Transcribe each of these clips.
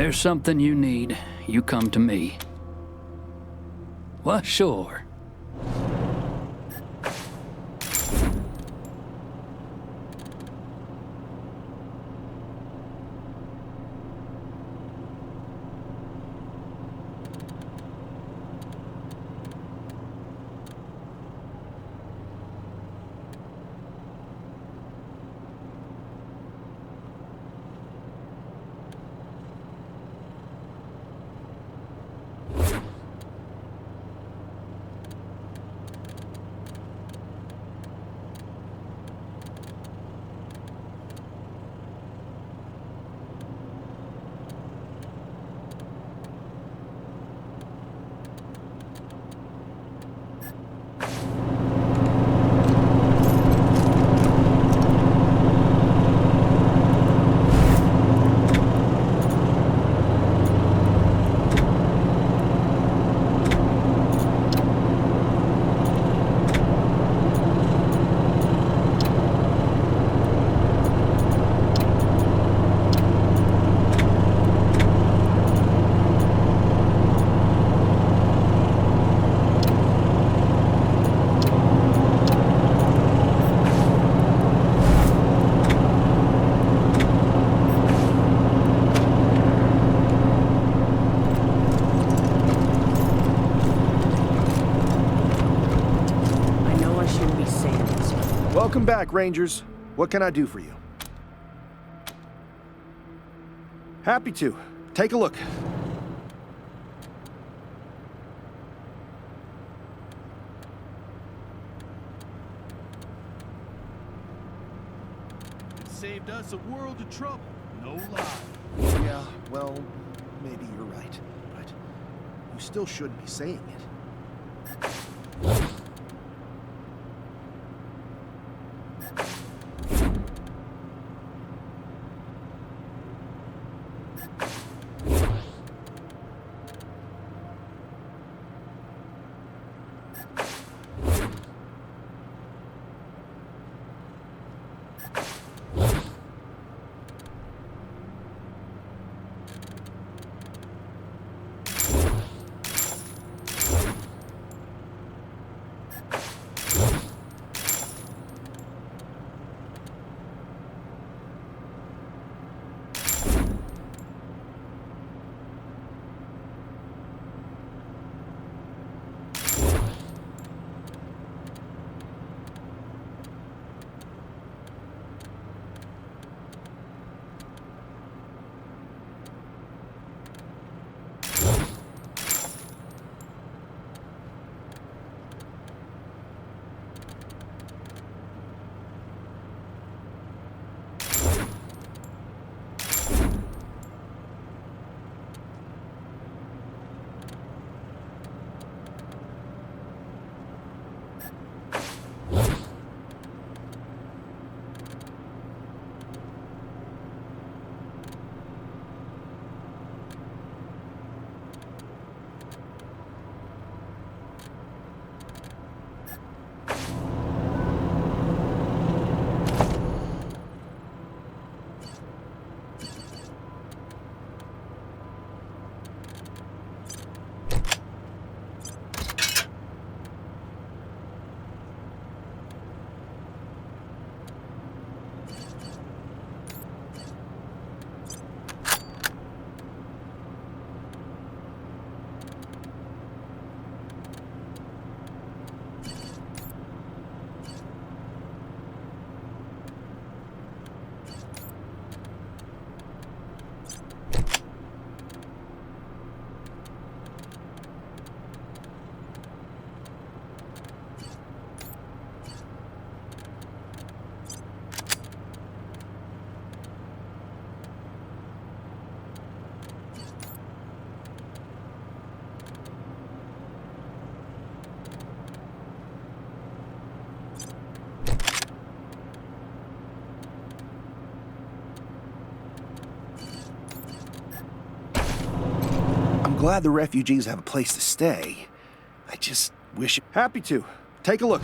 there's something you need, you come to me. Well, sure. Welcome back, Rangers. What can I do for you? Happy to. Take a look. It saved us a world of trouble, no lie. Yeah, well, maybe you're right, but you still shouldn't be saying it. Glad the refugees have a place to stay. I just wish... Happy to. Take a look.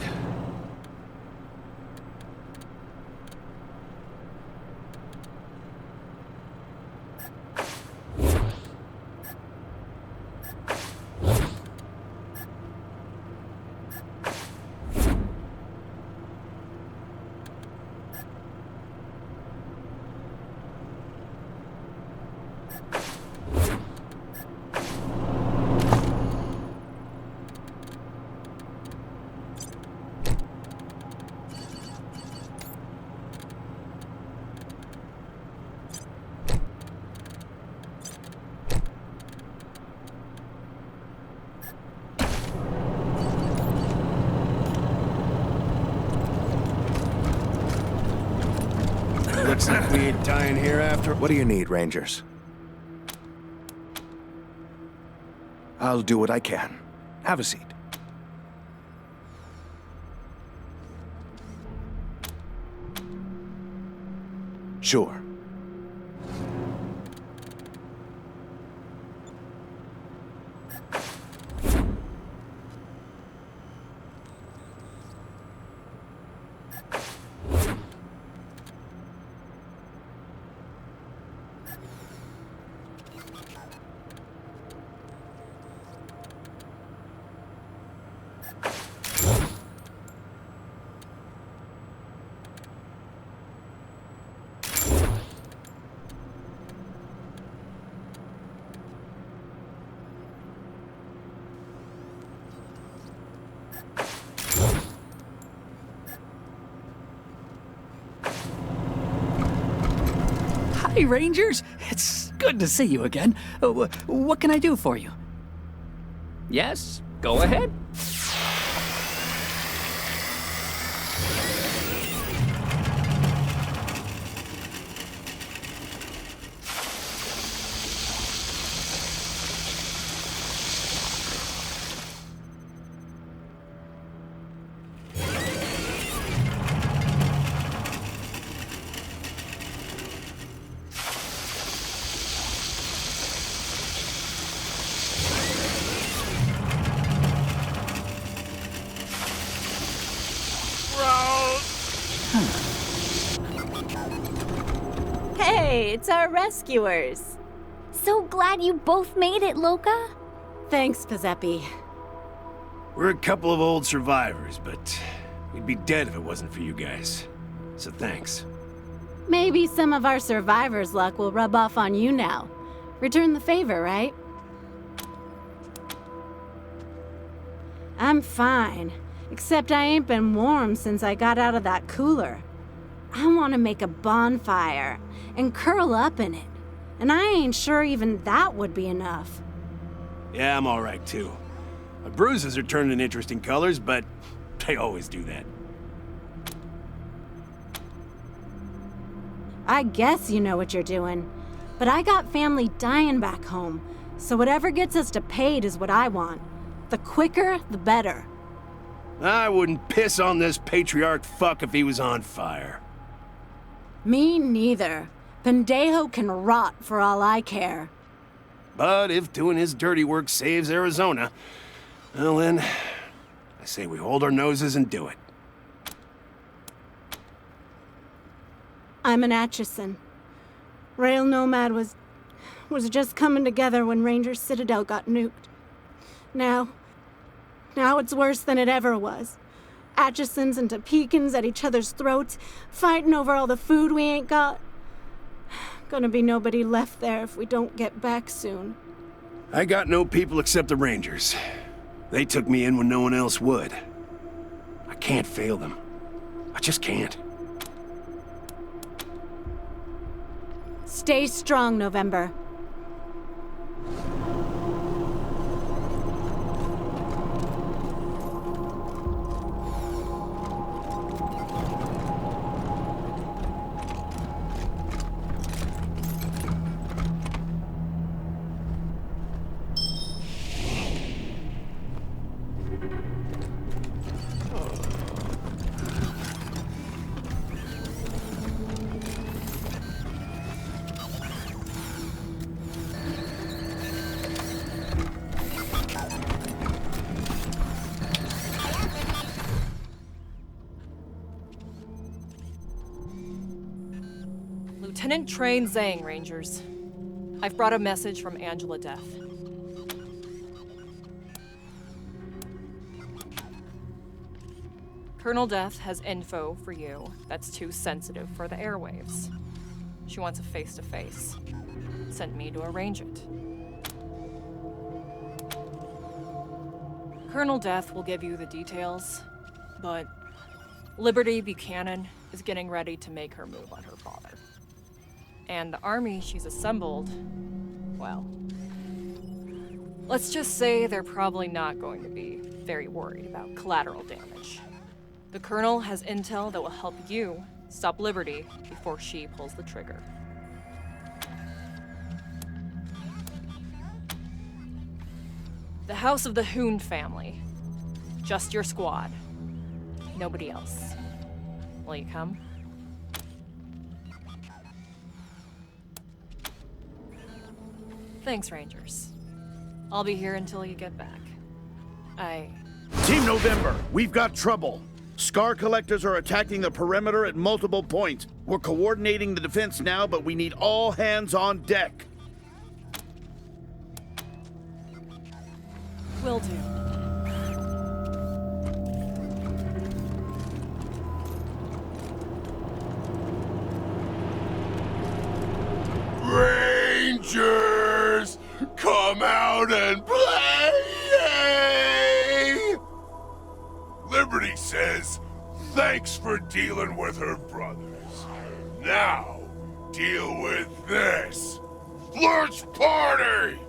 Looks like we ain't dying here after. What do you need, Rangers? I'll do what I can. Have a seat. Sure. Hi, Rangers. It's good to see you again. What can I do for you? Yes, go ahead. Hey, it's our rescuers. So glad you both made it, Loka. Thanks, Giuseppe. We're a couple of old survivors, but we'd be dead if it wasn't for you guys. So thanks. Maybe some of our survivors' luck will rub off on you now. Return the favor, right? I'm fine, except I ain't been warm since I got out of that cooler. I want to make a bonfire and curl up in it, and I ain't sure even that would be enough. Yeah, I'm all right too. My bruises are turning interesting colors, but they always do that. I guess you know what you're doing, but I got family dying back home, so whatever gets us to paid is what I want. The quicker, the better. I wouldn't piss on this patriarch fuck if he was on fire. Me neither. Pendejo can rot for all I care. But if doing his dirty work saves Arizona, well then, I say we hold our noses and do it. I'm an Atchison. Rail Nomad was just coming together when Ranger Citadel got nuked. Now it's worse than it ever was. Atchisons and Topekans at each other's throats, fighting over all the food we ain't got. Gonna be nobody left there if we don't get back soon. I got no people except the Rangers. They took me in when no one else would. I can't fail them. I just can't. Stay strong, November. Lieutenant Train Zhang, Rangers. I've brought a message from Angela Death. Colonel Death has info for you that's too sensitive for the airwaves. She wants a face-to-face. Sent me to arrange it. Colonel Death will give you the details, but Liberty Buchanan is getting ready to make her move on her father. And the army she's assembled, well, let's just say they're probably not going to be very worried about collateral damage. The Colonel has intel that will help you Stop Liberty before she pulls the trigger. The House of the Hoon family. Just your squad. Nobody else. Will you come? Thanks, Rangers. I'll be here until you get back. Team November, we've got trouble. Scar collectors are attacking the perimeter at multiple points. We're coordinating the defense now, but we need all hands on deck. Will do. Rangers, come out and play! Liberty says, thanks for dealing with her brothers. Now, deal with this. Let's party!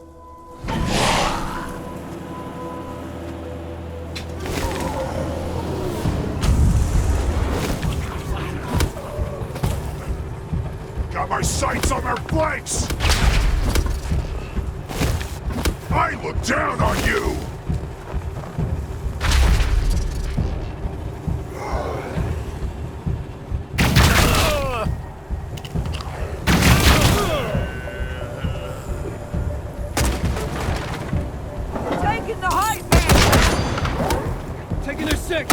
Got my sights on their flanks! I look down on you! Taking the height, man! Taking their six!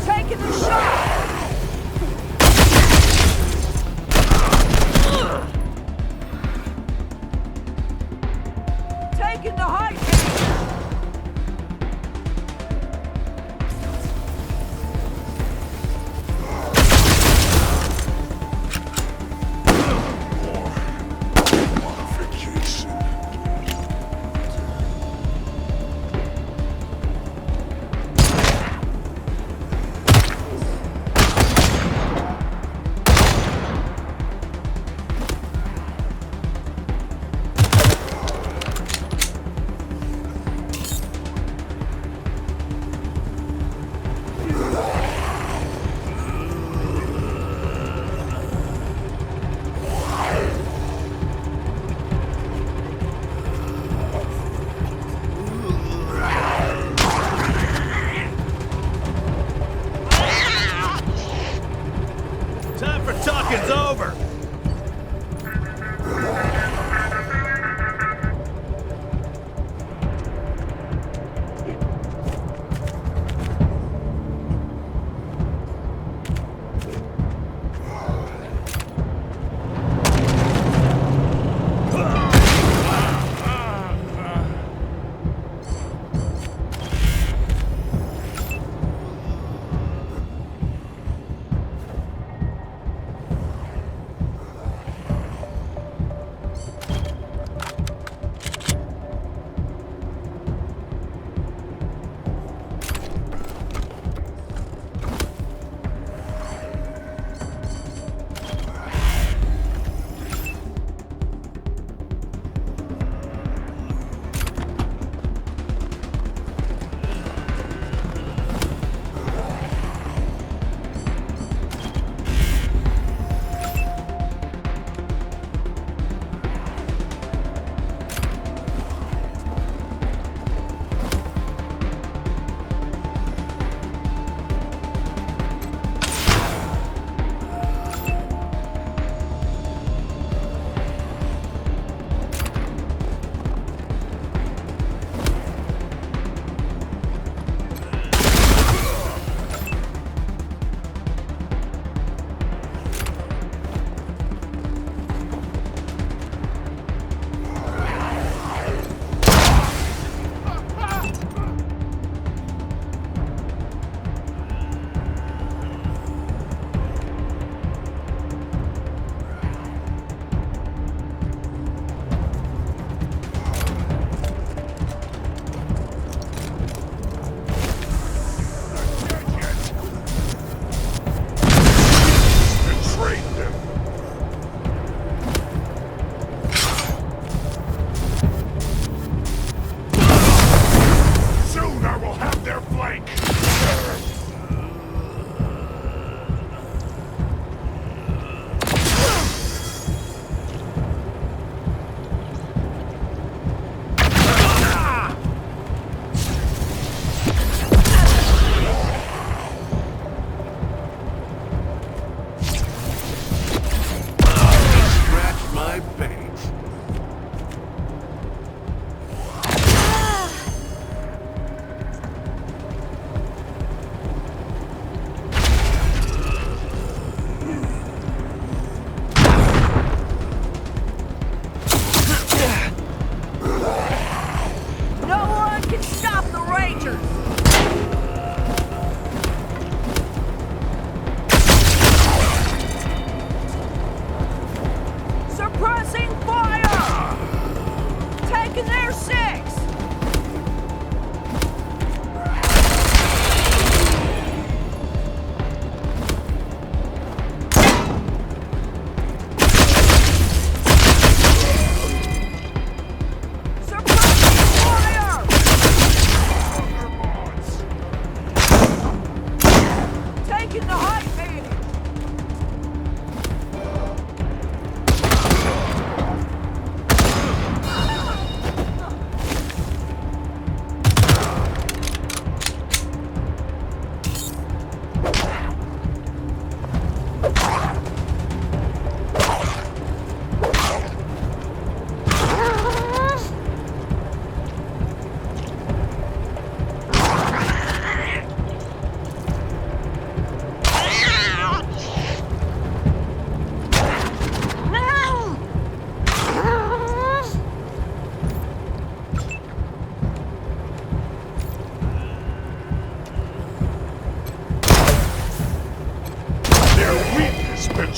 Taking the shot! Taking the height, man! Time for talking's over.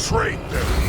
Infiltrate them!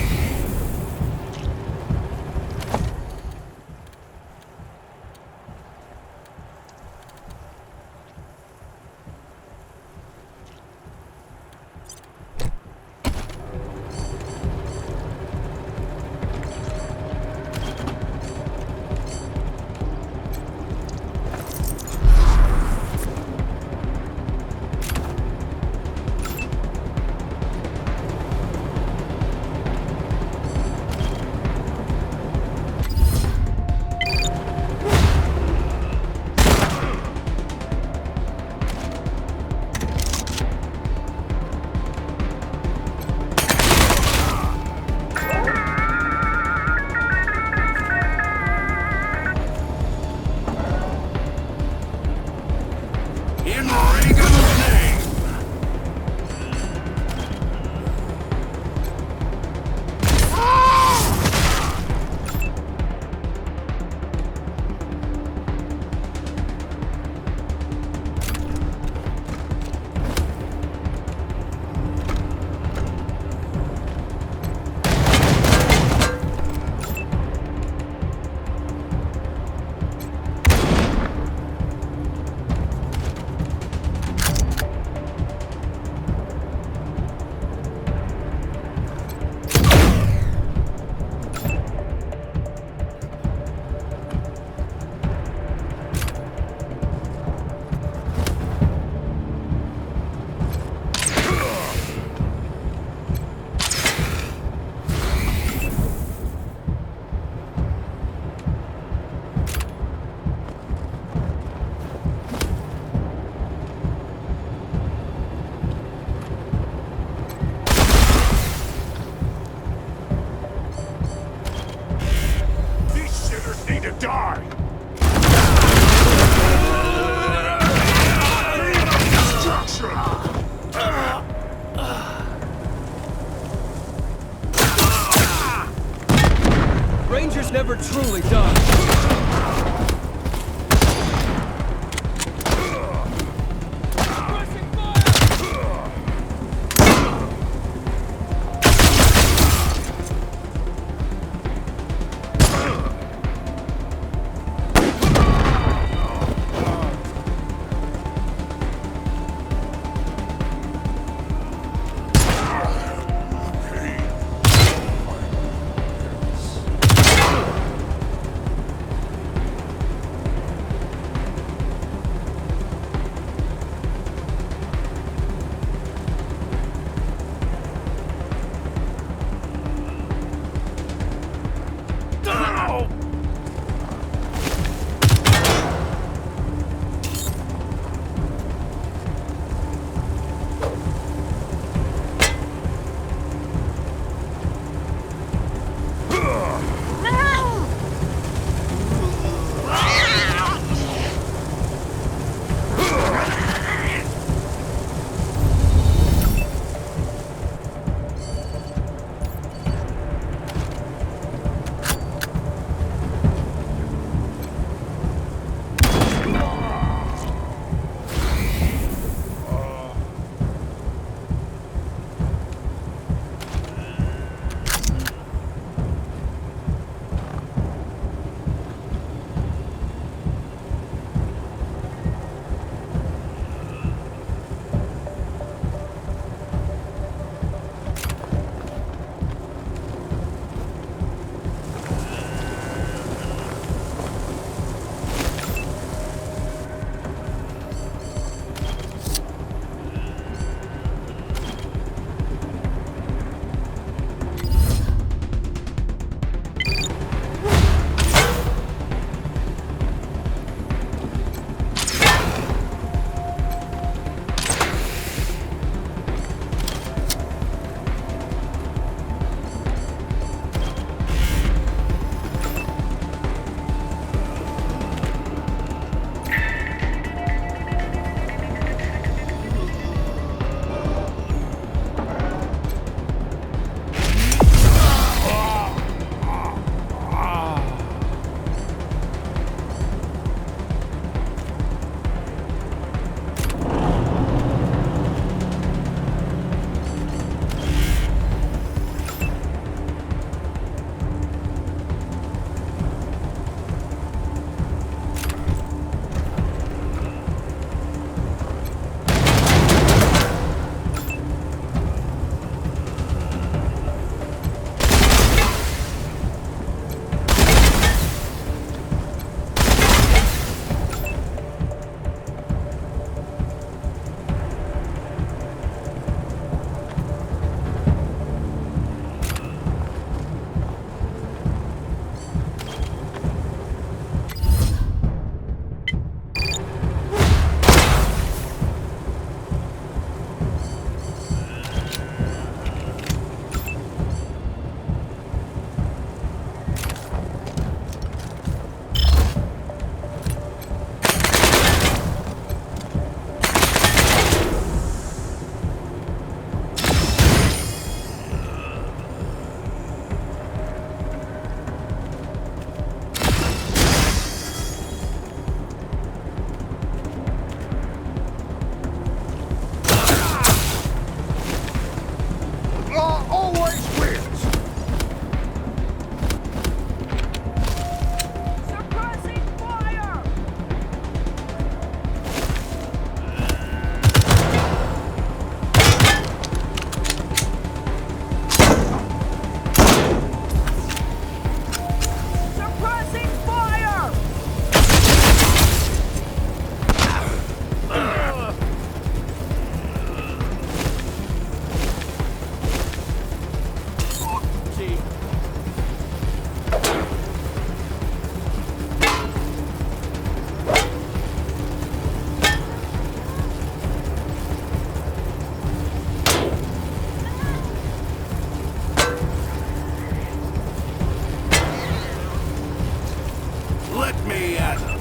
Ranger's never truly done. Chief. Let me at them.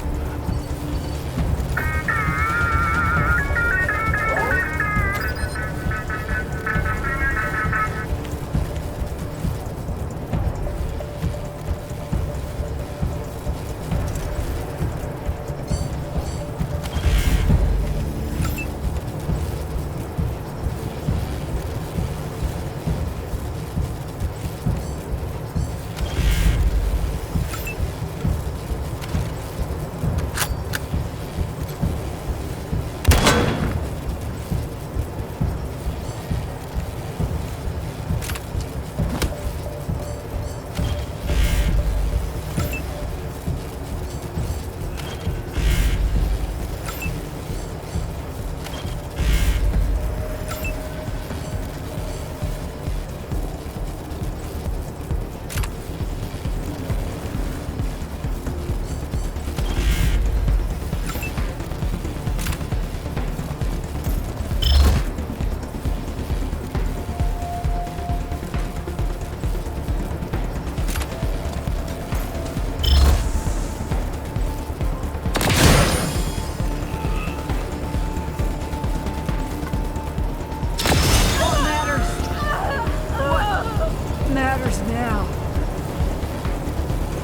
Matters now.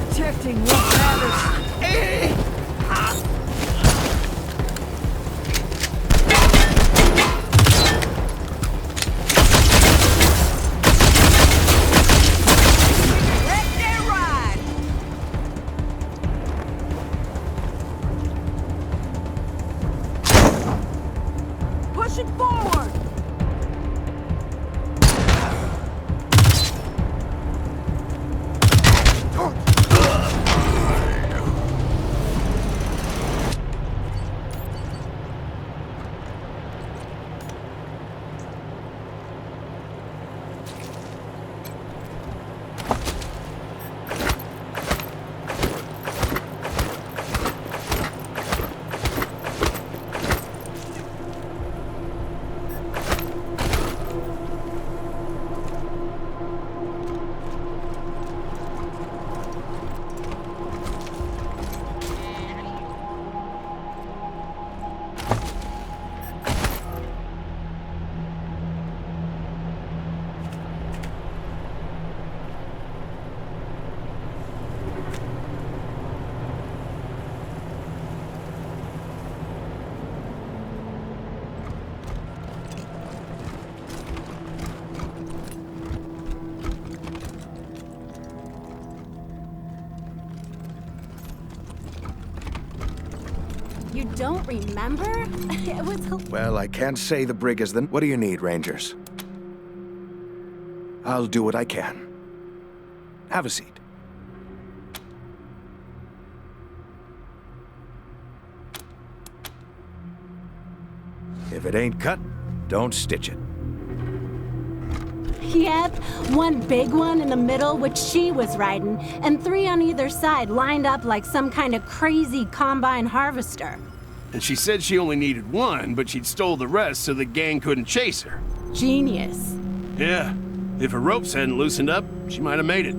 Protecting what matters. Let that ride. Push it forward. You don't remember? It was Well, I can't say the brig is the... What do you need, Rangers? I'll do what I can. Have a seat. If it ain't cut, don't stitch it. Yep, one big one in the middle, which she was riding, and 3 on either side lined up like some kind of crazy combine harvester. And she said she only needed one, but she'd stole the rest so the gang couldn't chase her. Genius. Yeah, if her ropes hadn't loosened up, she might have made it.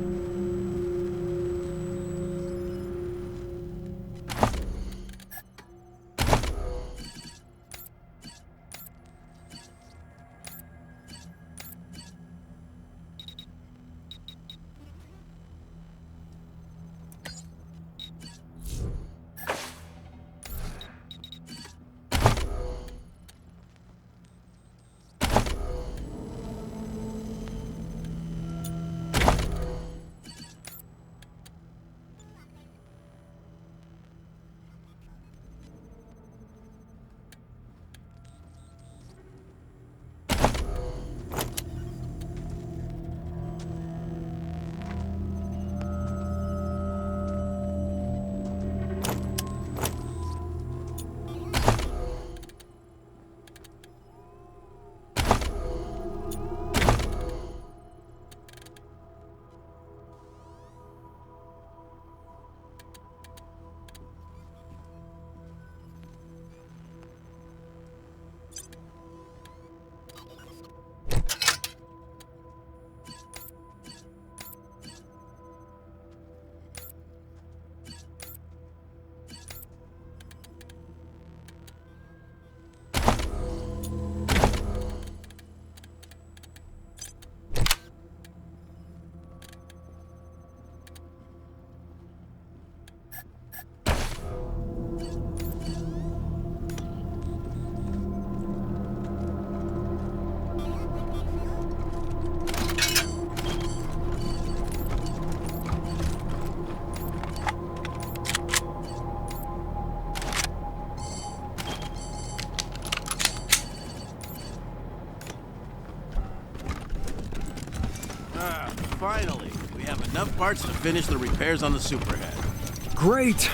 Finally, we have enough parts to finish the repairs on the Superhead. Great!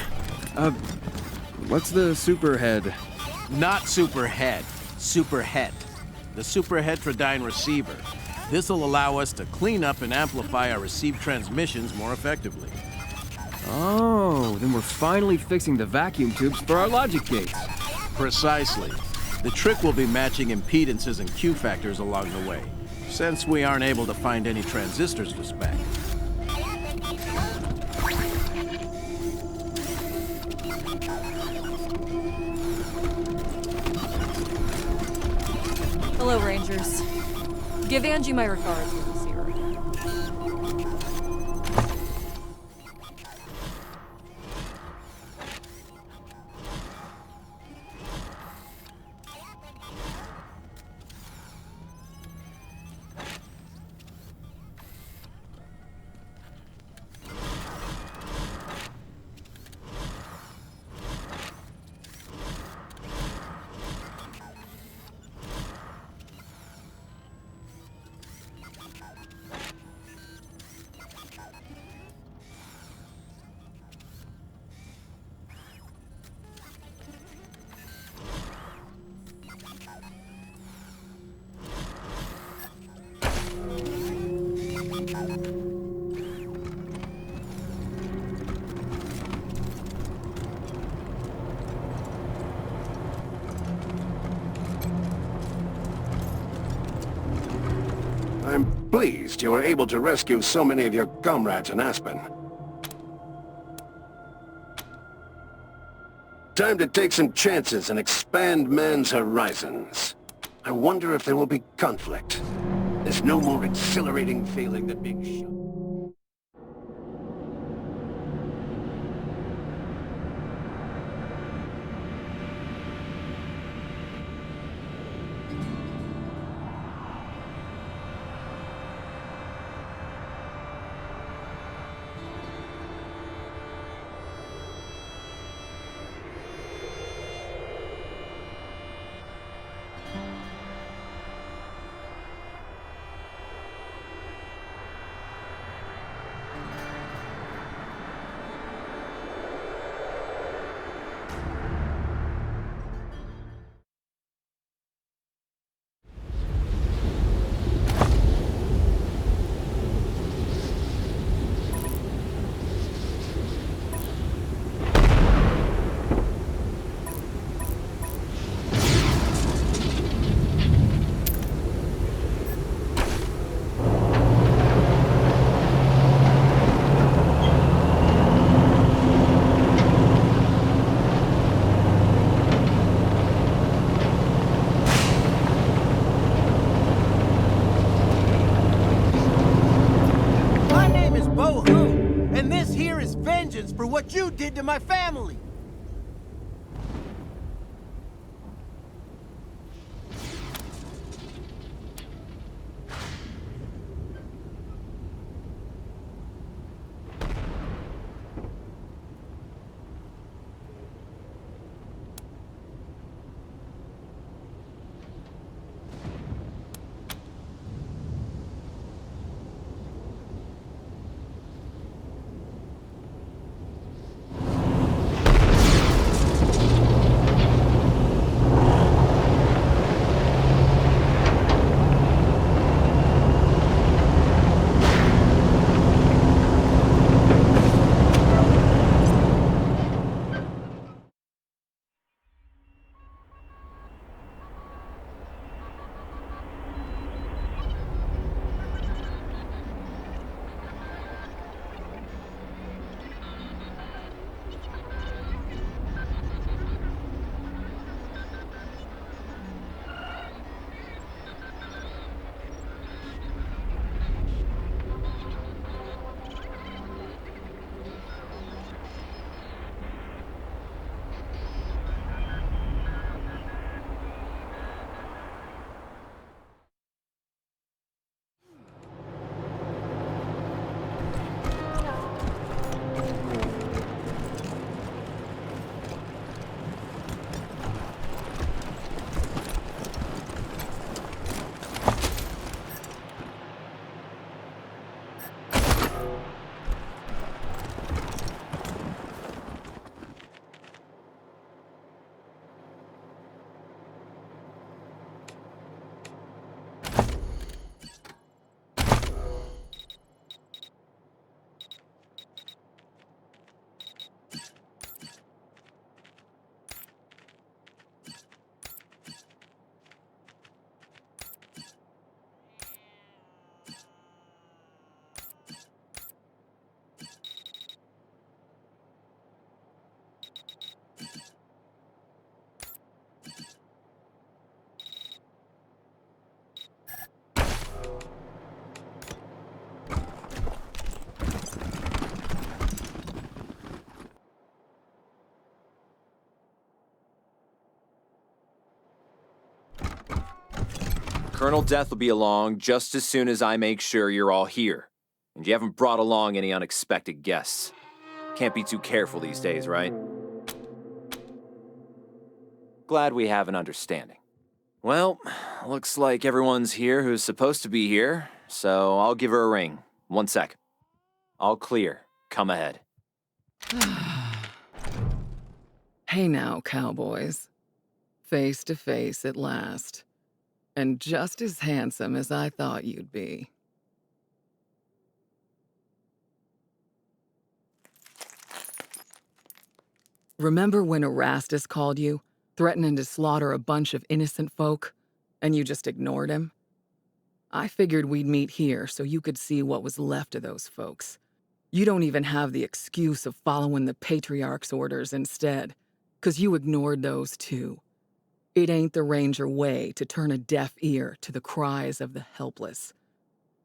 What's the Superhead? Not Superhead, Superhead. The Superheterodyne receiver. This'll allow us to clean up and amplify our received transmissions more effectively. Oh, then we're finally fixing the vacuum tubes for our logic gates. Precisely. The trick will be matching impedances and Q factors along the way, since we aren't able to find any transistors to spec. Hello, Rangers. Give Angie my regards when you see her again. I'm pleased you were able to rescue so many of your comrades in Aspen. Time to take some chances and expand man's horizons. I wonder if there will be conflict. There's no more exhilarating feeling than being shot. For what you did to my family. Colonel Death will be along just as soon as I make sure you're all here. And you haven't brought along any unexpected guests. Can't be too careful these days, right? Glad we have an understanding. Well, looks like everyone's here who's supposed to be here, so I'll give her a ring. 1 sec. All clear. Come ahead. Hey now, cowboys. Face to face at last. And just as handsome as I thought you'd be. Remember when Erastus called you, threatening to slaughter a bunch of innocent folk, and you just ignored him? I figured we'd meet here so you could see what was left of those folks. You don't even have the excuse of following the Patriarch's orders instead, 'cause you ignored those too. It ain't the Ranger way to turn a deaf ear to the cries of the helpless.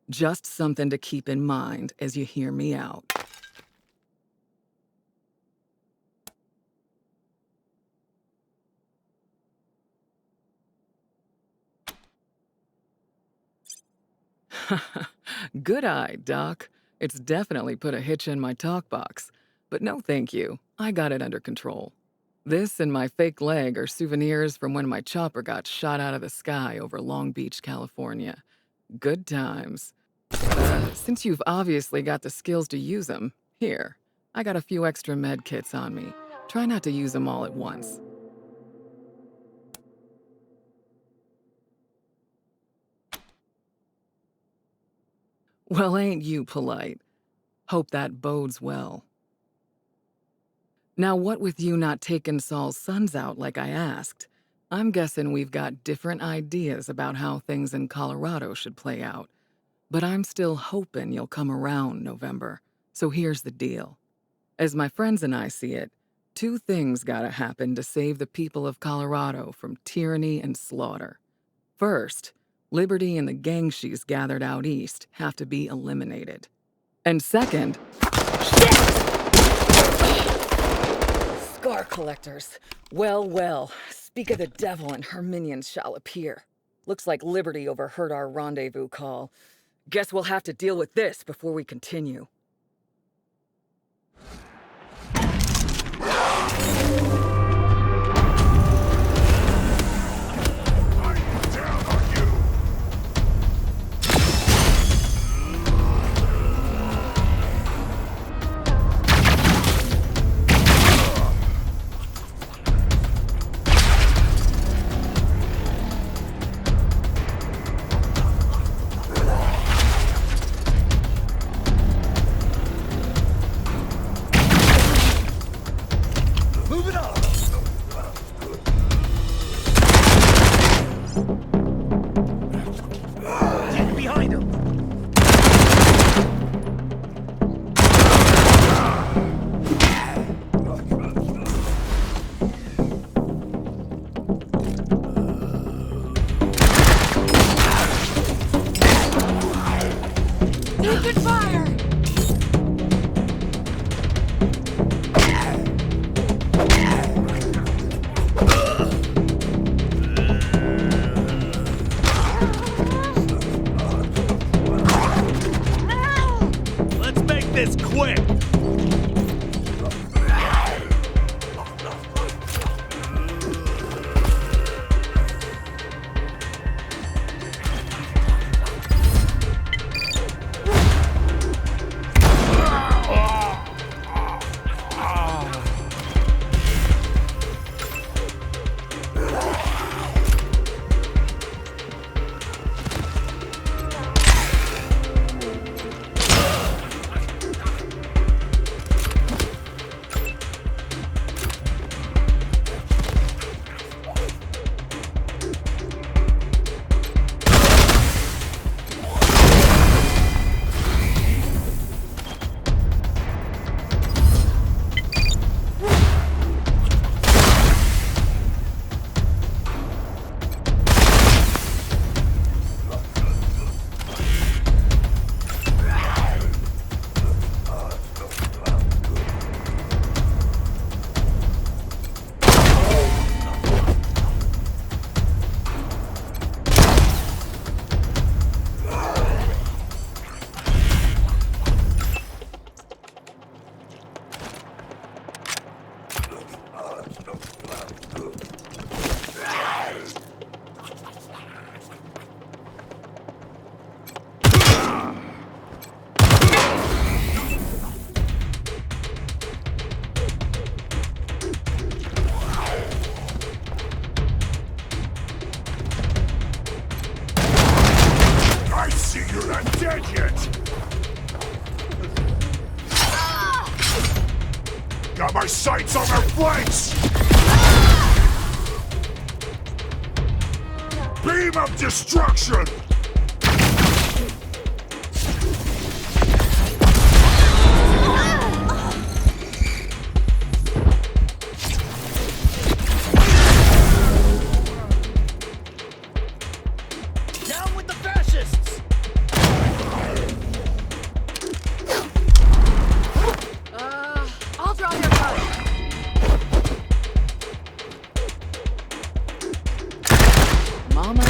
Just something to keep in mind as you hear me out. Good eye, Doc. It's definitely put a hitch in my talk box. But no thank you. I got it under control. This and my fake leg are souvenirs from when my chopper got shot out of the sky over Long Beach, California. Good times. Since you've obviously got the skills to use them, here, I got a few extra med kits on me. Try not to use them all at once. Well, ain't you polite? Hope that bodes well. Now, what with you not taking Saul's sons out like I asked, I'm guessing we've got different ideas about how things in Colorado should play out. But I'm still hoping you'll come around, November. So here's the deal. As my friends and I see it, 2 things gotta happen to save the people of Colorado from tyranny and slaughter. First, Liberty and the gang she's gathered out east have to be eliminated. And second... Scar collectors. Well, well. Speak of the devil and her minions shall appear. Looks like Liberty overheard our rendezvous call. Guess we'll have to deal with this before we continue. our sights on their flanks! Beam of destruction! Down with the fascists! I'll draw your gun. Mama.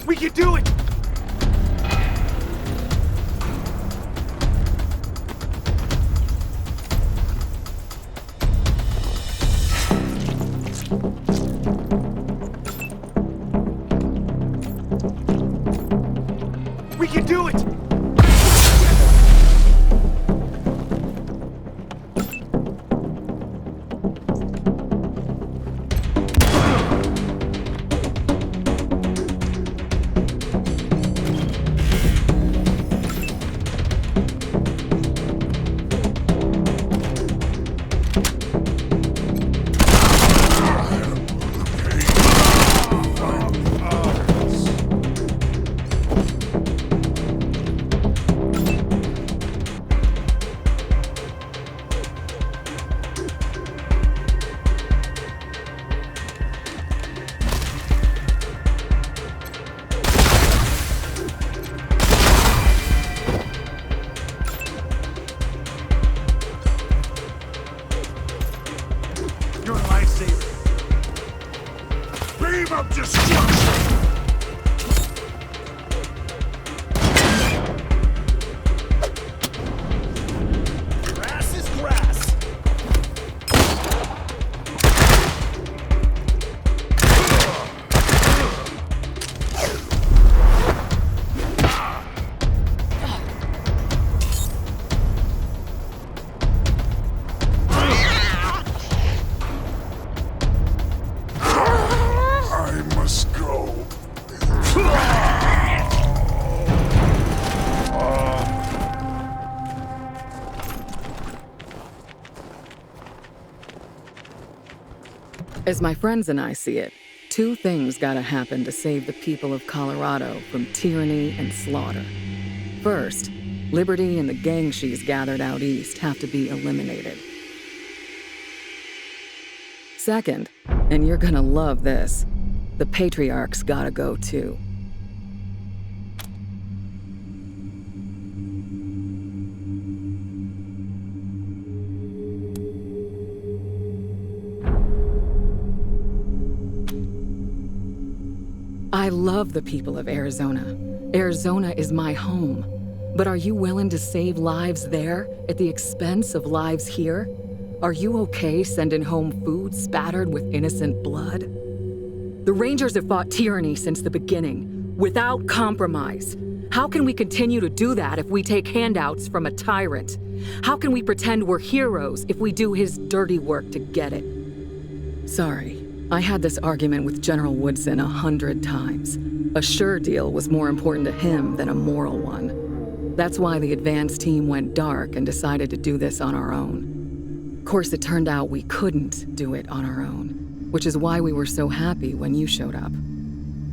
We can do it! We can do it! You're a lifesaver. Beam of destruction! Grass is grass! I must go. As my friends and I see it, two things gotta happen to save the people of Colorado from tyranny and slaughter. First, Liberty and the gang she's gathered out east have to be eliminated. Second, and you're gonna love this, the patriarch's gotta go too. I love the people of Arizona. Arizona is my home. But are you willing to save lives there at the expense of lives here? Are you okay sending home food spattered with innocent blood? The Rangers have fought tyranny since the beginning, without compromise. How can we continue to do that if we take handouts from a tyrant? How can we pretend we're heroes if we do his dirty work to get it? Sorry, I had this argument with General Woodson 100 times. A sure deal was more important to him than a moral one. That's why the advance team went dark and decided to do this on our own. Of course, it turned out we couldn't do it on our own, which is why we were so happy when you showed up.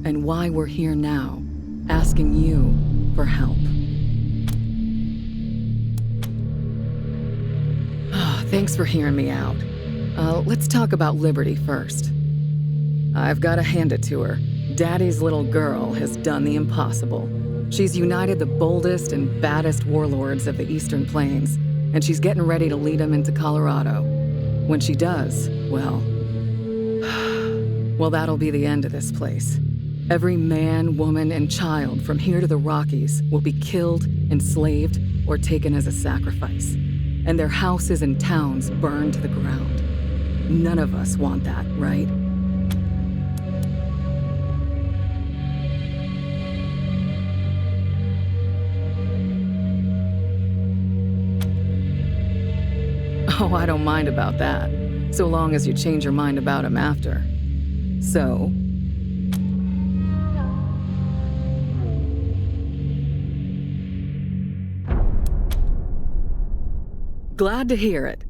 And why we're here now, asking you for help. Thanks for hearing me out. Let's talk about Liberty first. I've got to hand it to her. Daddy's little girl has done the impossible. She's united the boldest and baddest warlords of the Eastern Plains, and she's getting ready to lead them into Colorado. When she does, well, that'll be the end of this place. Every man, woman, and child from here to the Rockies will be killed, enslaved, or taken as a sacrifice. and their houses and towns burned to the ground. None of us want that, right? Oh, I don't mind about that, so long as you change your mind about him after. So, glad to hear it.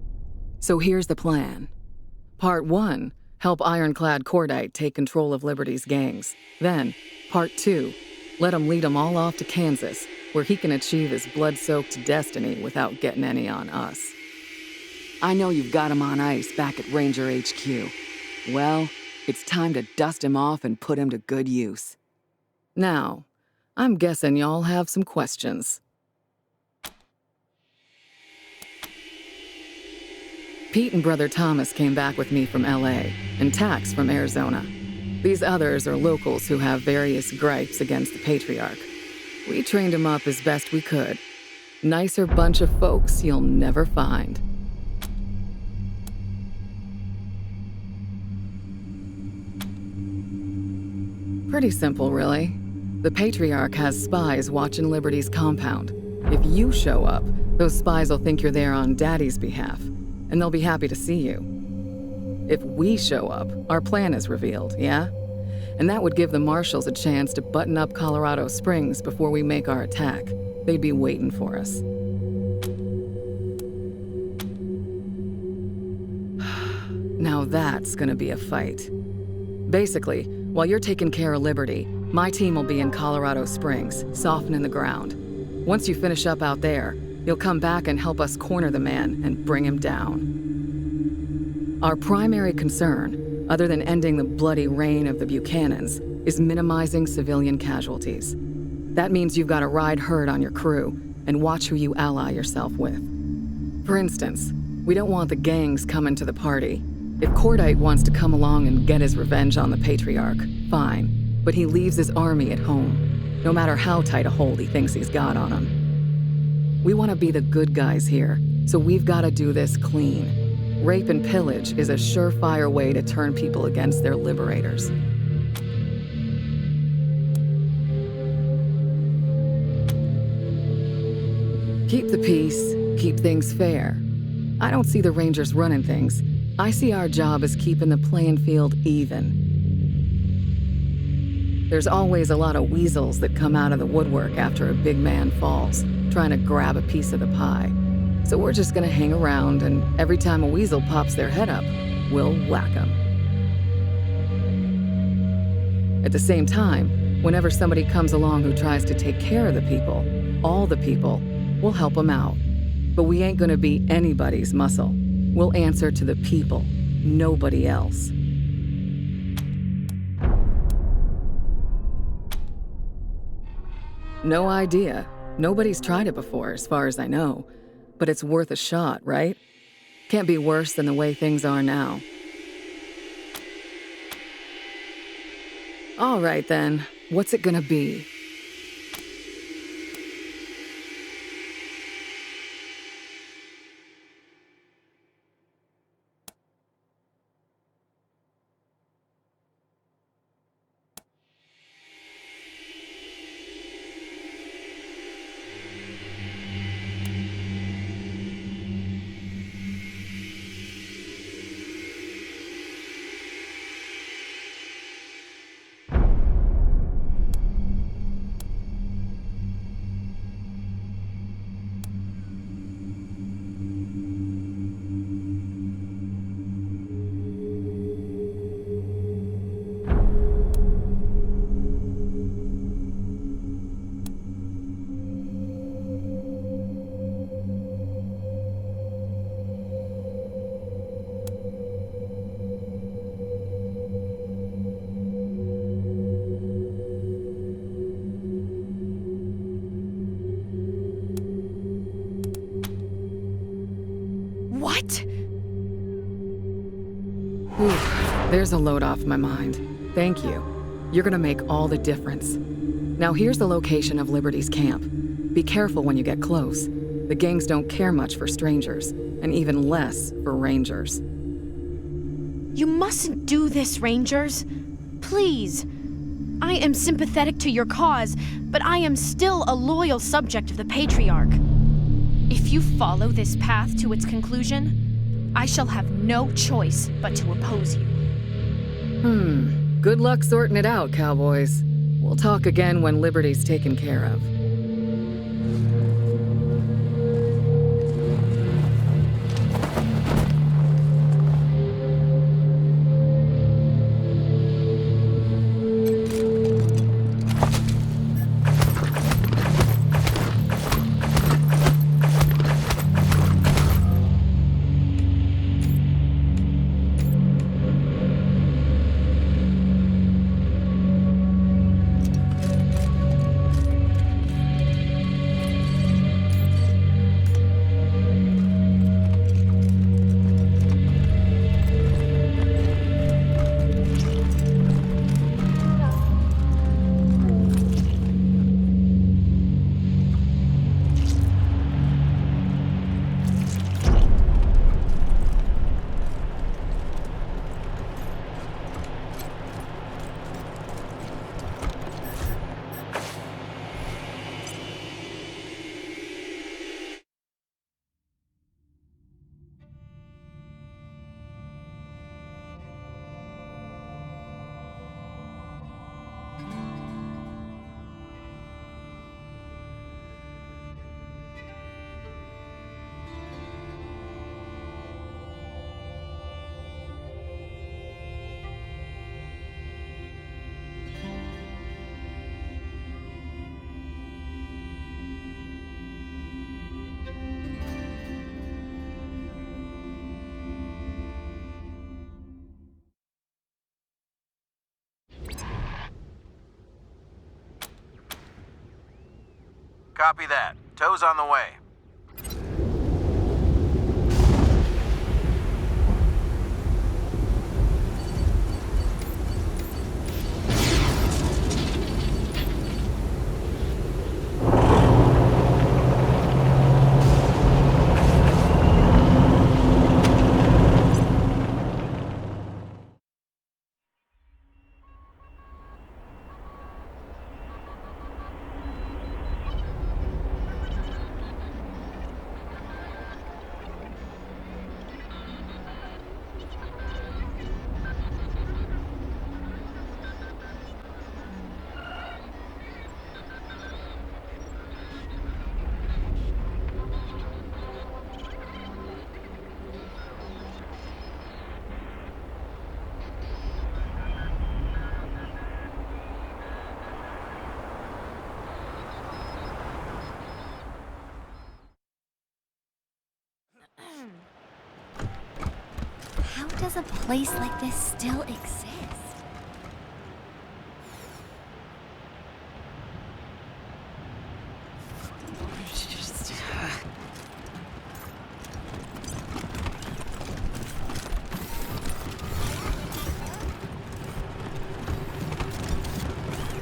So here's the plan. Part 1, help Ironclad Cordite take control of Liberty's gangs. Then, Part 2, let him lead them all off to Kansas, where he can achieve his blood-soaked destiny without getting any on us. I know you've got him on ice back at Ranger HQ. Well, it's time to dust him off and put him to good use. Now, I'm guessing y'all have some questions. Pete and Brother Thomas came back with me from LA, and Tax from Arizona. These others are locals who have various gripes against the Patriarch. We trained them up as best we could. Nicer bunch of folks you'll never find. Pretty simple, really. The Patriarch has spies watching Liberty's compound. If you show up, those spies will think you're there on Daddy's behalf, and they'll be happy to see you. If we show up, our plan is revealed, yeah? And that would give the Marshals a chance to button up Colorado Springs before we make our attack. They'd be waiting for us. Now that's gonna be a fight. Basically, while you're taking care of Liberty, my team will be in Colorado Springs, softening the ground. Once you finish up out there, you'll come back and help us corner the man and bring him down. Our primary concern, other than ending the bloody reign of the Buchanans, is minimizing civilian casualties. That means you've got to ride herd on your crew and watch who you ally yourself with. For instance, we don't want the gangs coming to the party. If Cordite wants to come along and get his revenge on the Patriarch, fine, but he leaves his army at home, no matter how tight a hold he thinks he's got on him. We want to be the good guys here, so we've got to do this clean. Rape and pillage is a surefire way to turn people against their liberators. Keep the peace, keep things fair. I don't see the Rangers running things. I see our job as keeping the playing field even. There's always a lot of weasels that come out of the woodwork after a big man falls, trying to grab a piece of the pie. So we're just gonna hang around, and every time a weasel pops their head up, we'll whack them. At the same time, whenever somebody comes along who tries to take care of the people, all the people, we'll help them out. But we ain't gonna be anybody's muscle. We'll answer to the people, nobody else. No idea. Nobody's tried it before, as far as I know. But it's worth a shot, right? Can't be worse than the way things are now. All right then, what's it gonna be? What? Whew, there's a load off my mind. Thank you. You're gonna make all the difference. Now here's the location of Liberty's camp. Be careful when you get close. The gangs don't care much for strangers, and even less for Rangers. You mustn't do this, Rangers. Please. I am sympathetic to your cause, but I am still a loyal subject of the Patriarch. If you follow this path to its conclusion, I shall have no choice but to oppose you. Good luck sorting it out, cowboys. We'll talk again when Liberty's taken care of. Copy that. Tow's on the way. How does a place like this still exist?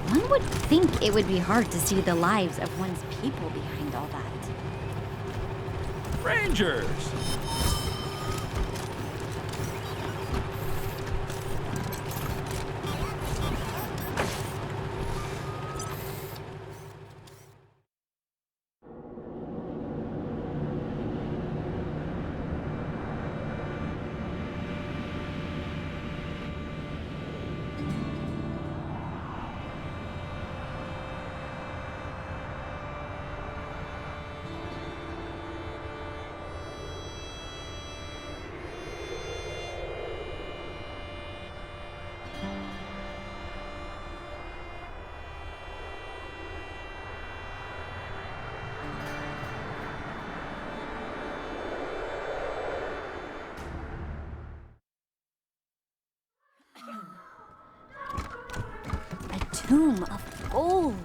One would think it would be hard to see the lives of one's people behind all that. Rangers! A tomb of gold.